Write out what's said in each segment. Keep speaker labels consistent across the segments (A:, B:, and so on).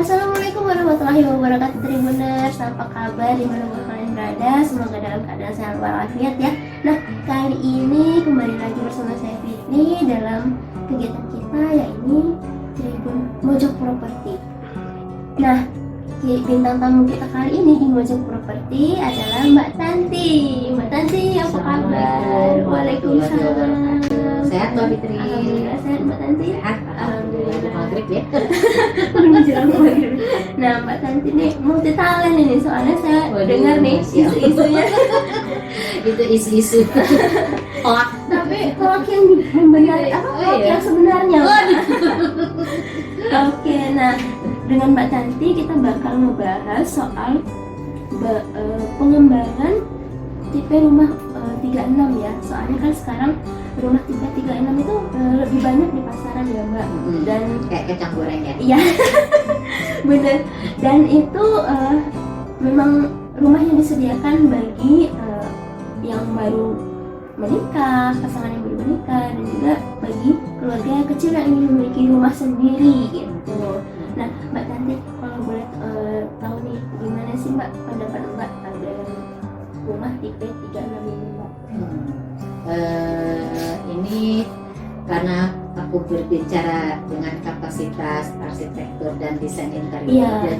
A: Assalamualaikum warahmatullahi wabarakatuh Tribuners, apa kabar dimanapun kalian berada? Semoga dalam keadaan sehat walafiat ya. Nah, kali ini kembali lagi bersama saya Fitri dalam kegiatan kita yaitu Tribun Mojok Properti. Nah, bintang tamu kita kali ini di Mojok Properti adalah Mbak Tanti. Mbak Tanti, apa kabar? Waalaikumsalam.
B: Sehat Mbak Fitri?
A: Alhamdulillah sehat Mbak Tanti.
B: Sehat.
A: Alhamdulillah.
B: Maghrib ya.
A: Menjelang maghrib. Nah, Mbak Tanti nih multi talent ini, soalnya saya dengar nih isu-isunya.
B: Itu isu-isu. Hoax.
A: Tapi hoax yang benar hoax yang sebenarnya. Oke, nah dengan Mbak Tanti kita bakal ngebahas soal pengembangan tipe rumah 36 ya. Soalnya kan sekarang rumah tipe 36 itu lebih banyak di pasaran ya Mbak. Dan
B: kayak kacang goreng ya.
A: iya. Bener. Dan itu memang rumah yang disediakan bagi yang baru menikah, pasangan yang baru menikah, dan juga bagi keluarga yang kecil yang ingin memiliki rumah sendiri gitu. Nah, Mbak Tanti, kalau boleh tahu nih, gimana sih Mbak pendapat Mbak ada rumah tipe 36 ini Mbak?
B: Ini karena aku berbicara dengan kapasitas arsitektur dan desain interior, dan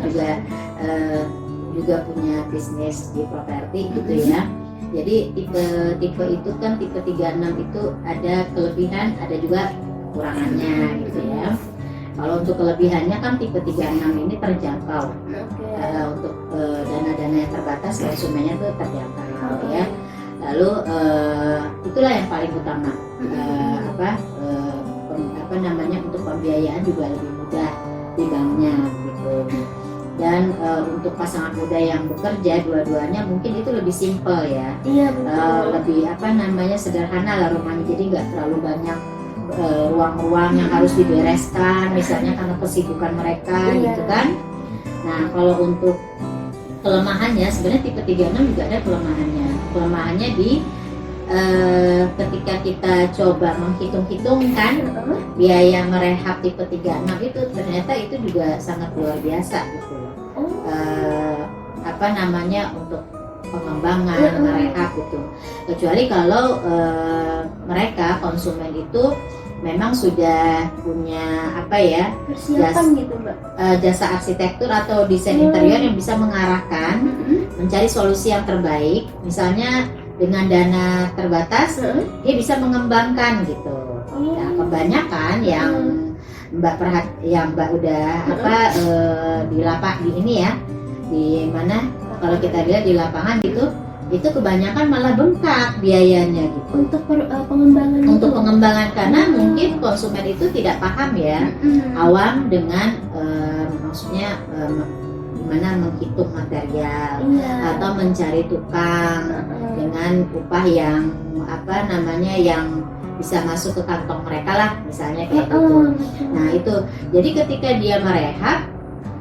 B: juga punya bisnis di properti gitu ya. Jadi tipe itu kan tipe 36 itu ada kelebihan, ada juga kekurangannya gitu ya. Kalau untuk kelebihannya kan tipe 36 ini terjangkau. Untuk dana-dana yang terbatas, konsumennya tuh terjangkau ya. Lalu itulah yang paling utama. Untuk pembiayaan juga lebih mudah di banknya gitu. Dan untuk pasangan muda yang bekerja dua-duanya mungkin itu lebih simpel ya.
A: Iya betul.
B: Lebih sederhana lah rumahnya, jadi nggak terlalu banyak ruang-ruang yang harus dibereskan misalnya karena kesibukan mereka gitu kan. Nah, kalau untuk kelemahannya sebenarnya tipe 36 juga ada kelemahannya di ketika kita coba menghitung-hitungkan biaya merehab tipe 36 itu ternyata itu juga sangat luar biasa gitu. Untuk pengembangan merehab gitu. Kecuali kalau mereka konsumen itu memang sudah punya
A: persiapan gitu Mbak.
B: Jasa arsitektur atau desain interior yang bisa mengarahkan mencari solusi yang terbaik. Misalnya dengan dana terbatas dia bisa mengembangkan gitu. Ya, kebanyakan yang Mbak udah di mana kalau kita lihat di lapangan gitu, itu kebanyakan malah bengkak biayanya gitu.
A: Untuk pengembangan.
B: Untuk pengembangan karena mungkin konsumen itu tidak paham ya, awam dengan maksudnya gimana menghitung material atau mencari tukang dengan upah yang yang bisa masuk ke kantong mereka lah misalnya kayak gitu. Nah itu, jadi ketika dia merehab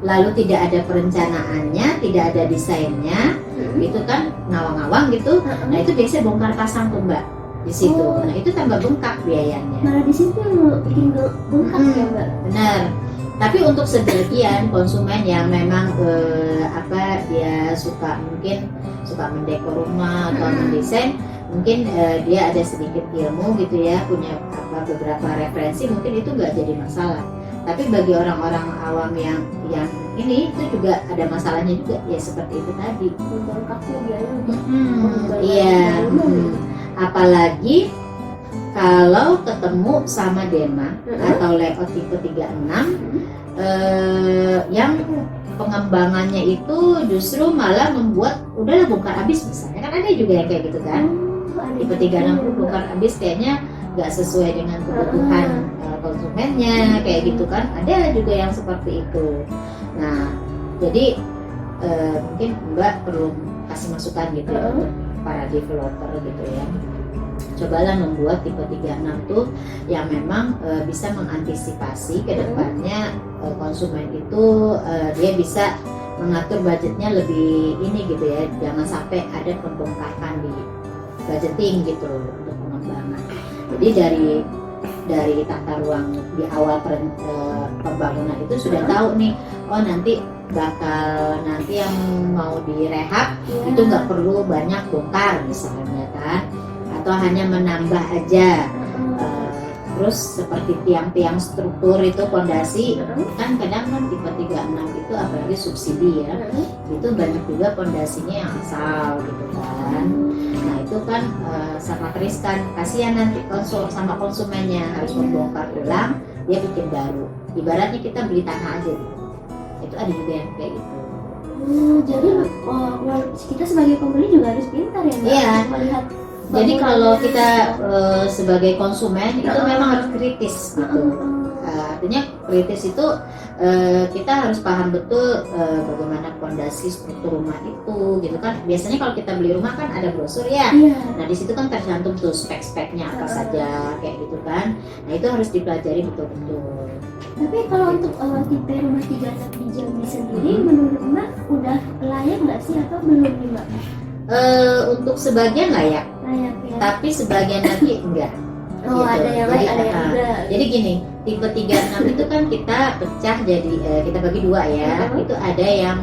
B: lalu tidak ada perencanaannya, tidak ada desainnya, itu kan ngawang-ngawang gitu. Nah itu biasanya bongkar pasang tuh Mbak di situ. Nah itu tambah bengkak biayanya.
A: Nah di situ bikin bengkak ya Mbak.
B: Benar. Tapi untuk sebagian konsumen yang memang dia mungkin suka mendekor rumah atau mendesain, mungkin dia ada sedikit ilmu gitu ya, punya beberapa referensi, mungkin itu nggak jadi masalah. Tapi bagi orang-orang awam yang ini itu juga ada masalahnya juga ya, seperti itu tadi.
A: Bengkaknya biaya.
B: Iya. Apalagi kalau ketemu sama DEMA atau layout tipe 36 yang pengembangannya itu justru malah membuat udahlah bongkar habis misalnya, kan ada juga yang kayak gitu kan. Tipe 36 itu bongkar habis kayaknya nggak sesuai dengan kebutuhan konsumennya kayak gitu kan, ada juga yang seperti itu. Nah jadi mungkin Mbak perlu kasih masukan gitu ya untuk para developer gitu ya. Cobalah membuat tipe 36 tuh yang memang bisa mengantisipasi ke depannya konsumen itu dia bisa mengatur budgetnya lebih ini gitu ya, jangan sampai ada pembengkakan di budgeting gitu untuk pengembangan. Jadi dari tata ruang di awal pembangunan itu sudah tahu nih, oh nanti yang mau direhab
A: Iya.
B: itu nggak perlu banyak bongkar misalnya kan, atau hanya menambah aja. Terus seperti tiang-tiang struktur itu pondasi kan kadang kan tipe 36 itu apalagi subsidi ya, itu banyak juga pondasinya yang asal gitu kan. Nah itu kan sangat riskan, kasihan nanti sama konsumennya harus membongkar ulang, dia bikin baru. Ibaratnya kita beli tanah aja gitu. Itu ada juga yang kayak gitu.
A: Jadi kita sebagai pembeli juga harus pintar ya Mbak,
B: Iya.
A: untuk melihat.
B: Jadi kalau kita sebagai konsumen itu memang harus kritis gitu. Artinya kritis itu kita harus paham betul bagaimana fondasi struktur rumah itu gitu kan. Biasanya kalau kita beli rumah kan ada brosur ya.
A: Iya.
B: Nah di situ kan tercantum tuh spek-speknya apa saja kayak gitu kan. Nah itu harus dipelajari betul-betul.
A: Tapi kalau untuk tipe rumah 36 di Jambi sendiri, menurut Mbak udah layak nggak sih atau belum nih Mbak?
B: Untuk sebagian layak,
A: Layak ya.
B: tapi sebagian lagi enggak.
A: Oh,
B: gitu.
A: ada yang
B: Jadi,
A: layak, ada yang enggak.
B: Jadi gini, tipe 36 itu kan kita pecah jadi kita bagi dua ya. Itu ada yang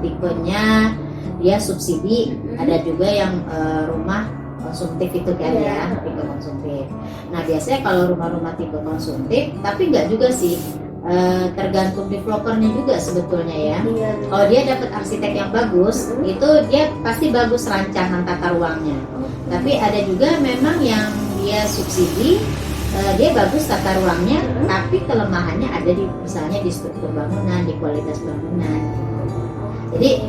B: tipenya dia subsidi, ada juga yang rumah konsumtif itu kan ya, tipe konsumtif. Nah biasanya kalau rumah-rumah tipe konsumtif, tapi enggak juga sih. Tergantung developernya juga sebetulnya ya.
A: Iya.
B: Kalau dia dapat arsitek yang bagus, itu dia pasti bagus rancangan tata ruangnya. Tapi ada juga memang yang dia subsidi, dia bagus tata ruangnya, tapi kelemahannya ada di misalnya di struktur bangunan, di kualitas bangunan. Jadi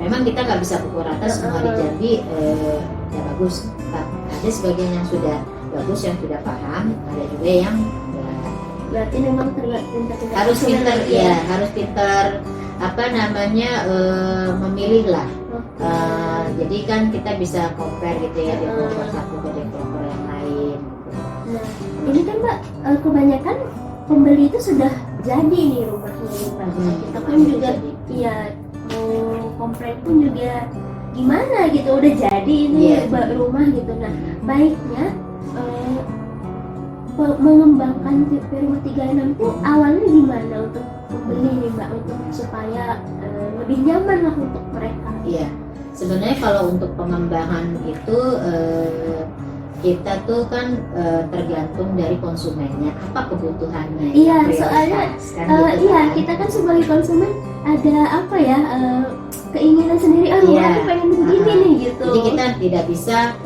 B: memang kita nggak bisa pukul rata semua di Jambi ya bagus. Ada sebagian yang sudah bagus, yang sudah paham, ada juga yang
A: Berarti memang
B: harus pintar ya, harus pintar apa namanya memilih lah. Jadi kan kita bisa compare gitu ya developer satu ke developer yang lain.
A: Nah, ini kan Mbak kebanyakan pembeli itu sudah jadi nih rumahnya Mbak. Kita kan juga iya mau komplain pun juga gimana gitu udah jadi ini rumah gitu. Nah, baiknya mengembangkan tipe rumah 36 itu awalnya gimana untuk pembeli nih Mbak, untuk supaya lebih nyaman lah untuk mereka.
B: Iya, sebenarnya kalau untuk pengembangan itu kita tuh kan tergantung dari konsumennya, apa kebutuhannya.
A: Iya, soalnya
B: kan, gitu
A: iya
B: kan.
A: kita kan sebagai konsumen ada apa ya keinginan sendiri, aku pengen begini nih gitu.
B: Jadi kita tidak bisa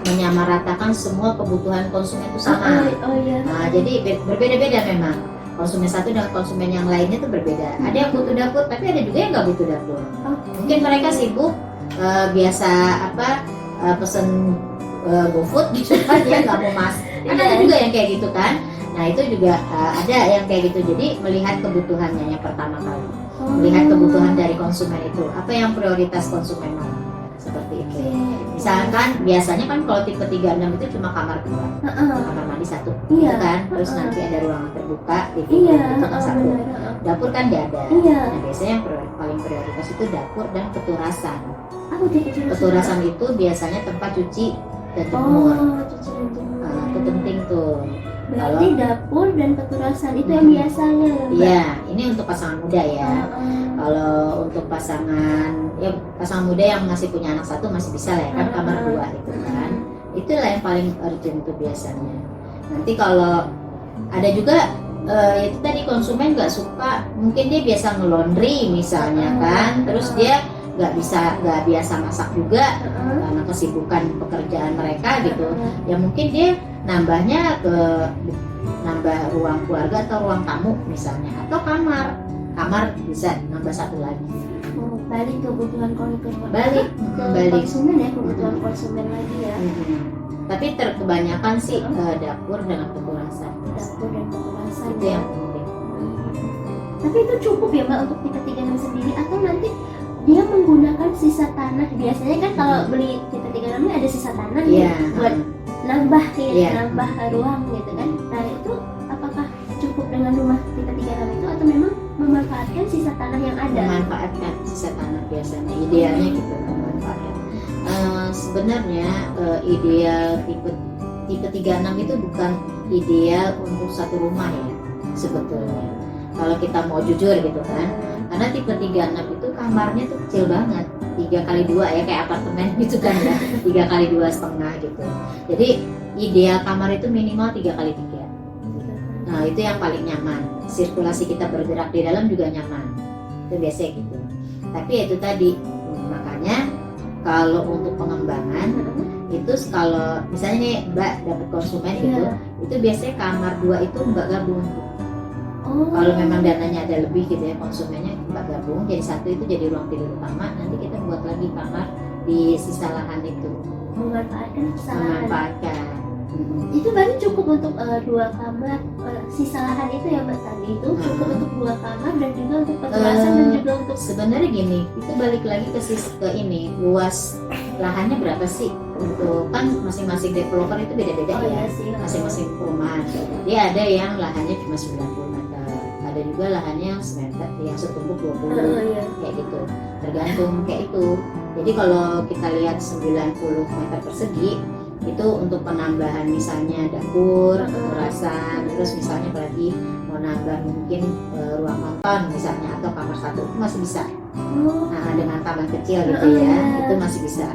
B: menyamaratakan semua kebutuhan konsumen itu sama.
A: Iya.
B: Nah, jadi berbeda-beda memang. Konsumen satu dengan konsumen yang lainnya itu berbeda. Ada yang butuh dapur, tapi ada juga yang nggak butuh dapur. Mungkin mereka sibuk biasa pesen GoFood gitu kan, dia nggak mau masak. Kan ada juga yang kayak gitu kan. Nah itu juga ada yang kayak gitu. Jadi melihat kebutuhannya yang pertama kali. Melihat kebutuhan dari konsumen itu. Apa yang prioritas konsumen mau? Seperti itu. Misalkan biasanya kan kalau tipe 36 itu cuma kamar dua, kamar mandi satu, gitu kan. Terus nanti ada ruangan terbuka, TV itu cuma satu. Dapur kan nggak ada. Nah biasanya yang paling prioritas itu dapur dan peturasan. Peturasan itu biasanya tempat cuci dan jemur. Itu penting tuh.
A: Berarti dapur dan peturasan itu yang biasanya.
B: Iya, ini untuk pasangan muda ya. Kalau untuk pasangan muda yang masih punya anak satu masih bisa lah ya kan, kamar dua itu kan. Itulah yang paling urgent tuh biasanya. Nanti kalau ada juga itu tadi konsumen nggak suka, mungkin dia biasa ngelondri misalnya kan, terus dia nggak biasa masak juga karena kesibukan pekerjaan mereka gitu. Ya mungkin dia nambah ruang keluarga atau ruang tamu misalnya, atau kamar bisa nambah satu lagi.
A: Balik kebutuhan
B: konsumen
A: ya, kebutuhan konsumen lagi ya.
B: Tapi kebanyakan sih dapur dengan peturasan.
A: Dapur dan peturasan
B: itu yang penting.
A: Tapi itu cukup ya Mbak untuk tipe 36 sendiri, atau nanti dia menggunakan sisa tanah? Biasanya kan kalau beli tipe 36 ini ada sisa tanah buat nambah nambah ruang gitu kan. Nah itu apakah cukup dengan rumah tipe 36 itu, atau memang memanfaatkan sisa tanah yang ada?
B: Memanfaatkan sisa tanah biasanya, idealnya gitu memanfaatkan. Sebenarnya ideal tipe 36 itu bukan ideal untuk satu rumah ya sebetulnya. kalau kita mau jujur gitu kan. Karena tipe 36 itu kamarnya tuh kecil banget, 3x2 ya, kayak apartemen gitu kan ya, 3x2,5 gitu. Jadi ideal kamar itu minimal 3x3. Nah itu yang paling nyaman, sirkulasi kita bergerak di dalam juga nyaman, itu biasanya gitu. Tapi itu tadi, makanya kalau untuk pengembangan itu kalau misalnya nih Mbak dapat konsumen gitu, itu biasanya kamar 2 itu Mbak gabung. Kalau memang dananya ada lebih gitu ya, konsumennya Mbak gabung jadi satu, itu jadi ruang tidur utama, nanti kita buat lagi kamar di sisa lahan itu.
A: Memanfaatkan kesalahan.
B: Itu
A: berarti cukup untuk 2 kamar, sisa lahan itu ya Mbak tadi itu cukup untuk 2 kamar dan juga untuk peterasan dan juga untuk
B: sebenarnya gini, itu balik lagi ke ini, luas lahannya berapa sih? Untuk kan masing-masing developer itu beda-beda ya, masing-masing perumahan. Dia ada yang lahannya cuma 90 meter, ada juga lahannya yang semeter, yang setumpuk 20 kayak gitu, tergantung kayak itu. Jadi kalau kita lihat 90 meter persegi itu untuk penambahan misalnya dapur, perasan, terus misalnya berarti mau nambah mungkin ruang nonton misalnya atau kamar satu itu masih bisa. Nah dengan taman kecil gitu ya, itu masih bisa.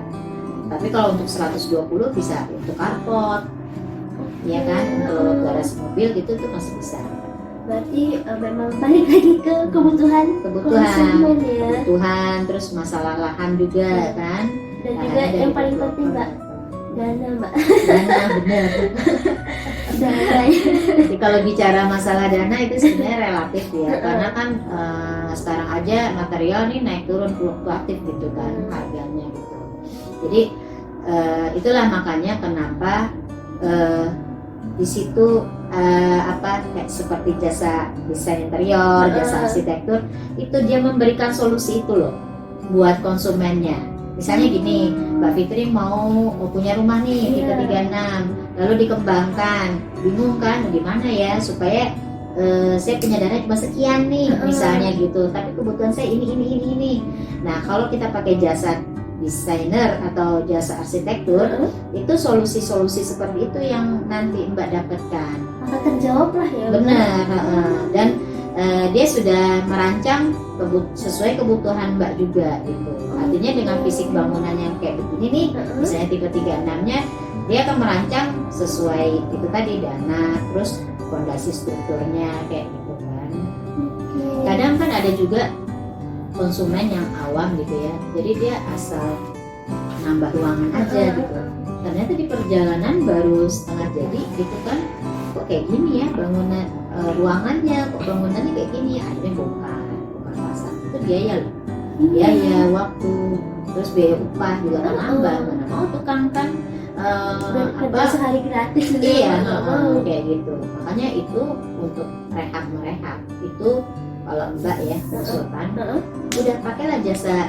B: Tapi kalau untuk 120 bisa untuk carport, ya kan, untuk garasi mobil gitu tuh masih bisa.
A: Berarti memang balik lagi ke kebutuhan konsumen ya.
B: Kebutuhan, terus masalah lahan juga kan.
A: Dan juga yang paling penting Mbak, dana Mbak.
B: Dana benar.
A: Dana.
B: Jadi kalau bicara masalah dana itu sebenarnya relatif ya, karena kan sekarang aja material nih naik turun fluktuatif gitu kan harganya gitu. Jadi itulah makanya kenapa di situ kayak seperti jasa desain interior, jasa arsitektur itu dia memberikan solusi itu loh buat konsumennya. Misalnya gini, Mbak Fitri mau punya rumah nih tipe 36, lalu dikembangkan, bingung kan gimana ya supaya saya punya dana cuma sekian nih misalnya gitu, tapi kebutuhan saya ini. Nah kalau kita pakai jasa desainer atau jasa arsitektur, itu solusi-solusi seperti itu yang nanti Mbak dapatkan.
A: Akan terjawab lah ya.
B: Benar, dan dia sudah merancang sesuai kebutuhan Mbak juga gitu. Artinya dengan fisik bangunan yang kayak begini nih, misalnya tipe 36-nya, dia akan merancang sesuai itu tadi dana, terus fondasi strukturnya kayak gitu kan. Kadang kan ada juga konsumen yang awam gitu ya, jadi dia asal nambah ruangan aja gitu. Ternyata di perjalanan baru setengah jadi gitu kan, kok kayak gini ya bangunan ruangannya, kok bangunannya kayak gini ya, akhirnya bongkar pasang. Itu biaya waktu, terus biaya upah juga kan nambah. Mana mau tukang kan
A: sehari gratis gitu.
B: Iya, kayak gitu. Makanya itu untuk merehab itu kalau Mbak ya usulkan, udah pakailah jasa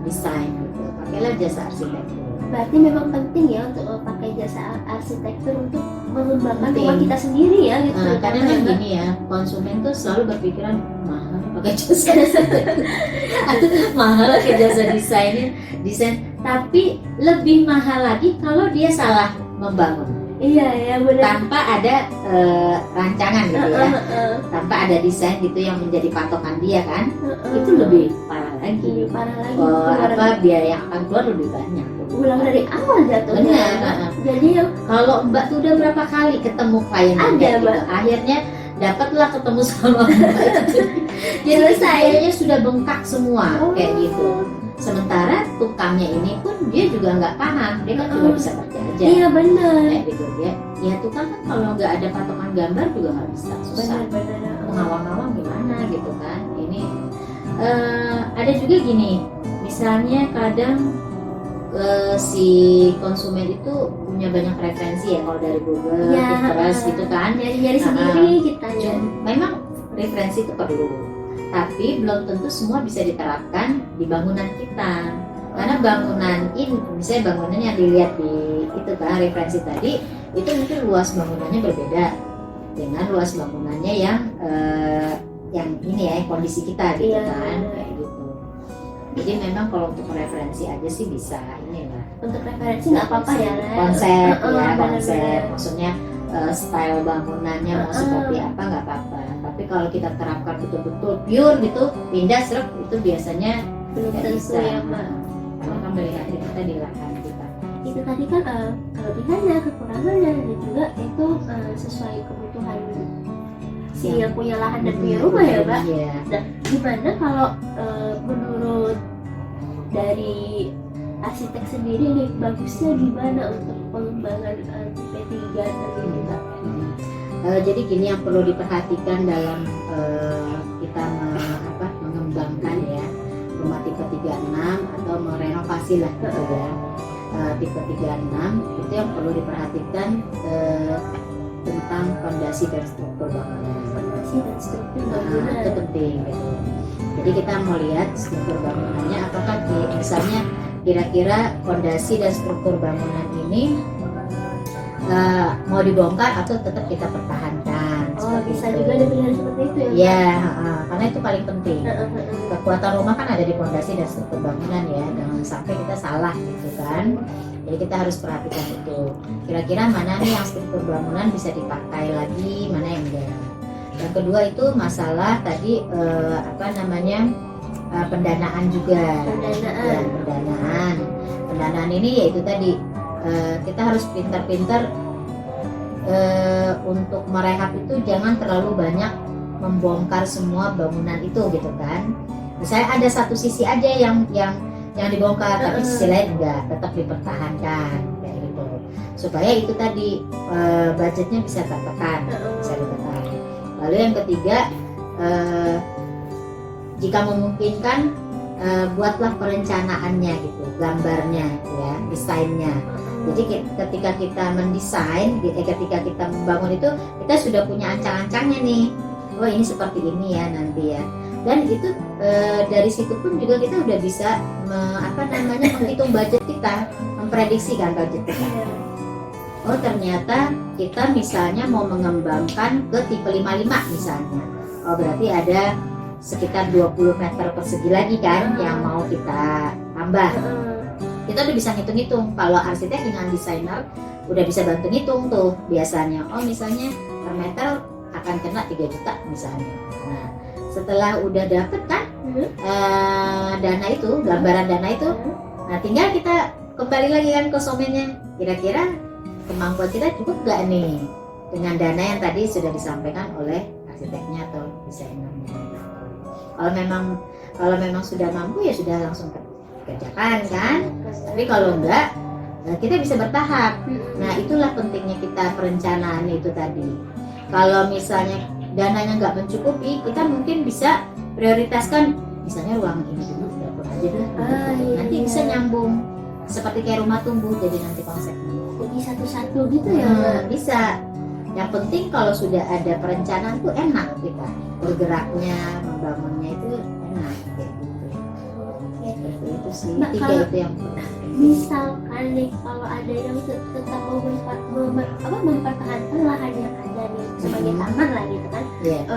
B: desain gitu, pakailah jasa arsitektur.
A: Berarti memang penting ya untuk pakai jasa arsitektur untuk mengembangkan rumah kita sendiri ya gitu.
B: Karena kan gini ya, konsumen tuh selalu berpikiran mahal pakai jasa atau mahal pakai jasa desain, tapi lebih mahal lagi kalau dia salah membangun.
A: Iya ya benar.
B: Tanpa ada rancangan gitu ya, tanpa ada desain gitu yang menjadi patokan dia kan, itu lebih parah lagi. Biaya yang akan keluar lebih banyak.
A: Ulang dari awal jatuhnya.
B: Benar.
A: Jadi
B: kalau Mbak tuh udah berapa kali ketemu klien gitu, akhirnya dapatlah ketemu sama Mbak itu. Jadi sayanya sudah bengkak semua kayak gitu. Sementara tukangnya ini pun dia juga nggak paham, dia kan cuma bisa kerja aja.
A: Iya benar.
B: Kayak gitu ya tukang kan kalau nggak ada patokan gambar juga nggak bisa, susah.
A: Benar.
B: Ngawang-ngawang gimana gitu kan. Ini ada juga gini, misalnya kadang si konsumen itu punya banyak referensi ya, kalau dari Google, Pinterest gitu kan,
A: nyari sendiri kita ya.
B: Memang referensi itu perlu, tapi belum tentu semua bisa diterapkan di bangunan kita. Karena bangunan ini, misalnya bangunan yang dilihat di itu kan referensi tadi, itu mungkin luas bangunannya berbeda dengan luas bangunannya yang ini ya, kondisi kita gitu kan, kayak gitu. Jadi memang kalau untuk referensi aja sih bisa ini lah.
A: Untuk referensi nggak apa-apa ya.
B: Konsep konsep, maksudnya style bangunannya mau seperti apa nggak apa-apa. Tapi kalau kita terapkan betul-betul pure gitu, pindah serap itu biasanya
A: belum
B: nggak
A: tentu
B: bisa.
A: ya Mbak.
B: Karena kan melihat kita di lahan kita.
A: Itu tadi kan kelebihannya, kekurangannya, dan juga itu sesuai kebutuhan si yang punya lahan dan punya rumah ya Mbak.
B: Iya.
A: Nah, gimana kalau menurut dari arsitek sendiri nih, bagusnya gimana untuk pengembangan tipe 3 ini Mbak?
B: Jadi gini yang perlu diperhatikan dalam kita mengembangkan ya rumah tipe 36 atau merenovasi lah gitu ya. Tipe 36 itu yang perlu diperhatikan tentang fondasi dan struktur bangunan.
A: Fondasi dan struktur
B: Nah,
A: bangunan.
B: itu penting gitu. Jadi kita mau lihat struktur bangunannya apakah misalnya kira-kira fondasi dan struktur bangunan ini mau dibongkar atau tetap kita pertahankan.
A: Oh,
B: seperti
A: bisa
B: itu.
A: juga ada pilihan seperti itu ya Mbak?
B: Ya, karena itu paling penting. Kekuatan rumah kan ada di fondasi dan struktur bangunan ya, jangan sampai kita salah gitu kan. Jadi kita harus perhatikan itu. Kira-kira mana nih yang struktur bangunan bisa dipakai lagi, mana yang enggak. Yang kedua itu masalah tadi pendanaan juga. Ya, pendanaan ini yaitu tadi kita harus pintar-pintar untuk merehab itu jangan terlalu banyak membongkar semua bangunan itu gitu kan. Misalnya ada satu sisi aja yang dibongkar, tapi sisi lain enggak, tetap dipertahankan kayak gitu. Supaya itu tadi budgetnya bisa tertekan, bisa ditekan. Lalu yang ketiga, jika memungkinkan buatlah perencanaannya gitu, gambarnya ya, desainnya. Jadi ketika kita mendesain, ketika kita membangun itu, kita sudah punya ancang-ancangnya nih. Oh ini seperti ini ya nanti ya. Dan itu dari situ pun juga kita udah bisa menghitung budget kita, memprediksikan budget kita. Oh ternyata kita misalnya mau mengembangkan ke tipe 55 misalnya. Oh berarti ada sekitar 20 meter persegi lagi kan yang mau kita tambah. Kita udah bisa ngitung-ngitung. Kalau arsitek dengan desainer udah bisa bantu ngitung tuh biasanya. Oh misalnya per meter akan kena 3 juta misalnya. Nah setelah udah dapet kan dana itu, gambaran dana itu, nah tinggal kita kembali lagi kan ke somennya. Kira-kira kemampuan kita cukup gak nih dengan dana yang tadi sudah disampaikan oleh arsiteknya atau desainernya. Kalau memang sudah mampu ya sudah langsung kerjakan kan. Tapi kalau enggak, kita bisa bertahap. Nah itulah pentingnya kita perencanaan itu tadi. Kalau misalnya dananya nggak mencukupi, kita mungkin bisa prioritaskan misalnya ruang ini dulu, dapur aja dulu. Nanti bisa nyambung seperti kayak rumah tumbuh, jadi nanti konsepnya.
A: Jadi satu-satu gitu ya Mbak?
B: Bisa. Yang penting kalau sudah ada perencanaan tuh enak kita bergeraknya, membangunnya itu enak kayak gitu. Seperti itu sih.
A: Mbak,
B: 3
A: kalau
B: itu yang penting.
A: misalkan nih kalau ada yang tetap mau mempertahankan lahan yang ada nih sebagai taman lah gitu kan,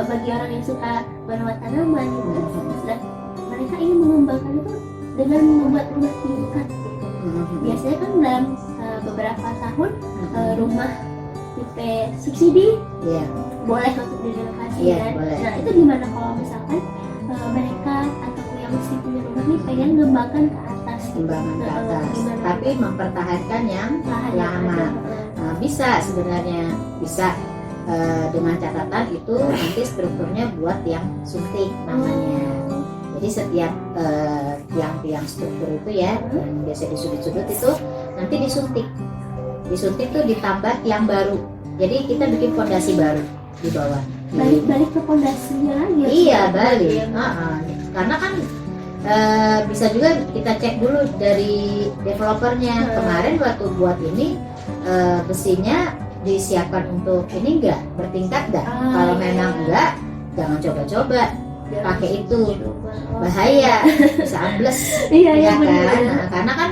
A: bagi orang yang suka merawat tanaman gitu kan, dan mereka ingin mengembangkan itu dengan membuat rumah tingkat gitu. Biasanya kan dalam beberapa tahun rumah tipe subsidi boleh untuk direnovasi kan.
B: Boleh.
A: Nah itu gimana kalau misalkan mereka atau yang mesti punya rumah nih pengen mengembangkan ke atas gitu.
B: Kembangan ke atas,
A: Gimana?
B: tapi mempertahankan yang
A: Lahan yang
B: lama.
A: ada.
B: Nah, bisa sebenarnya bisa dengan catatan itu nanti strukturnya buat yang suntik namanya. Jadi setiap tiang-tiang struktur itu ya yang biasa di sudut-sudut itu nanti disuntik tuh ditambah tiang baru. Jadi kita bikin fondasi baru di bawah.
A: Balik ke fondasinya lagi.
B: Iya balik. Karena kan bisa juga kita cek dulu dari developernya. Kemarin waktu buat ini besinya disiapkan untuk ini enggak bertingkat enggak? Kalau memang enggak, jangan coba-coba pakai itu, bahaya, bisa ambles.
A: Iya
B: kan?
A: benar.
B: Nah, karena kan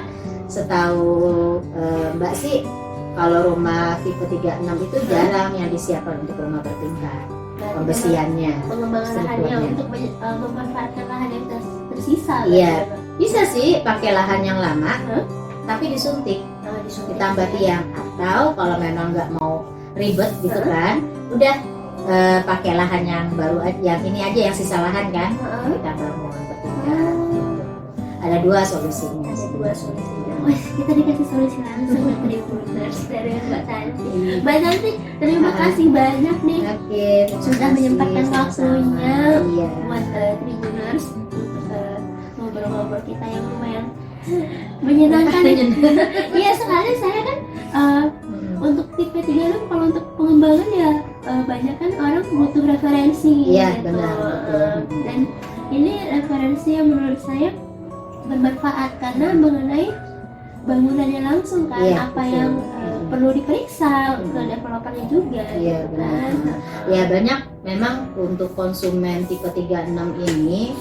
B: setahu Mbak sih kalau rumah tipe 36 itu jarang yang disiapkan untuk rumah bertingkat. Pembesiannya,
A: Pengembangan lahannya untuk memanfaatkan lahan yang tersisa.
B: Iya, bisa sih pakai lahan yang lama, tapi disuntik, ditambah tiang. Atau kalau memang nggak mau ribet gitu kan, udah pakai lahan yang baru aja, yang ini aja yang sisa lahan kan, kita bangun bertingkat. Gitu. Ada 2 solusinya.
A: Ada 2 solusinya. Wah, kita dikasih solusi langsung ke Tribuners dari Mbak Tanti. Mbak Tanti, terima kasih banyak nih
B: Oke,
A: sudah menyempatkan waktunya
B: Iya.
A: buat Tribuners untuk ngobrol-ngobrol kita yang lumayan menyenangkan. Iya, sekali saya kan untuk tipe 36 kalau untuk pengembangan ya banyak kan orang butuh referensi
B: Iya,
A: gitu.
B: benar, betul.
A: Dan ini referensi yang menurut saya bermanfaat karena mengenai bangunannya langsung kan,
B: Iya,
A: apa
B: betul.
A: yang perlu diperiksa ke developernya juga
B: Iya,
A: gitu
B: benar.
A: kan.
B: Ya banyak memang untuk konsumen tipe 36 ini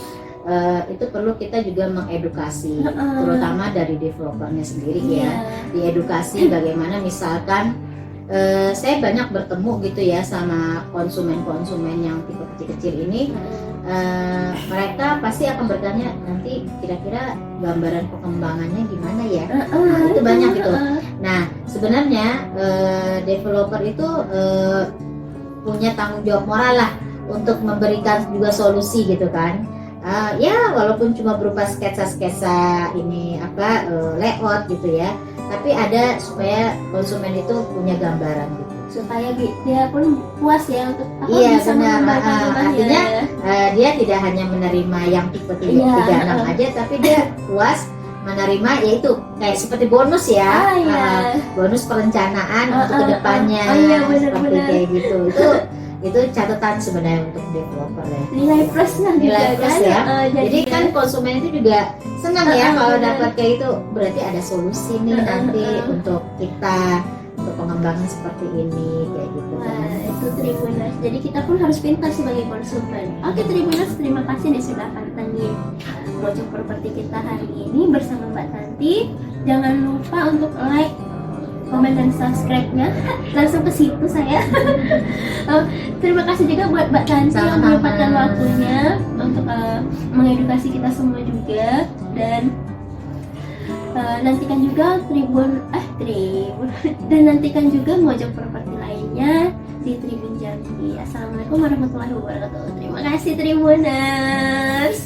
B: itu perlu kita juga mengedukasi, terutama dari developernya sendiri
A: Iya.
B: ya, diedukasi bagaimana misalkan saya banyak bertemu gitu ya sama konsumen-konsumen yang tipe kecil-kecil ini, mereka pasti akan bertanya nanti kira-kira gambaran pengembangannya gimana ya. Nah, itu banyak gitu. Nah sebenarnya developer itu punya tanggung jawab moral lah untuk memberikan juga solusi gitu kan. Ya walaupun cuma berupa sketsa-sketsa ini layout gitu ya, tapi ada supaya konsumen itu punya gambaran gitu.
A: Supaya dia pun puas ya untuk
B: Iya,
A: bisa
B: benar.
A: mengembangkan rumahnya.
B: Artinya, dia tidak hanya menerima yang tipe 36 aja, tapi dia puas menerima yaitu kayak seperti bonus ya,
A: Iya.
B: bonus perencanaan untuk kedepannya,
A: Iya,
B: seperti
A: benar-benar.
B: kayak gitu. Itu catatan sebenarnya untuk developer ya.
A: Nilai plusnya
B: Nilai
A: juga
B: plus
A: kan.
B: ya.
A: Jadi
B: Jadi kan konsumen itu juga senang ya kalau
A: benar.
B: dapat kayak itu, berarti ada solusi nih nanti untuk kita untuk pengembangan seperti ini kayak gitu kan.
A: Wah, itu Tribuners. Jadi kita pun harus pintar sebagai konsumen. Oke Tribuners, terima kasih nih sudah pantengin Mojok Properti kita hari ini bersama Mbak Tanti. Jangan lupa untuk like, komen dan subscribe-nya. Langsung ke situ saya. Terima kasih juga buat Mbak Tanti yang
B: Sama-sama.
A: menyempatkan waktunya untuk mengedukasi kita semua juga. Dan nantikan juga Tribun dan nantikan juga Mojok Properti lainnya di Tribun Jambi. Assalamualaikum warahmatullahi wabarakatuh. Terima kasih Tribuners.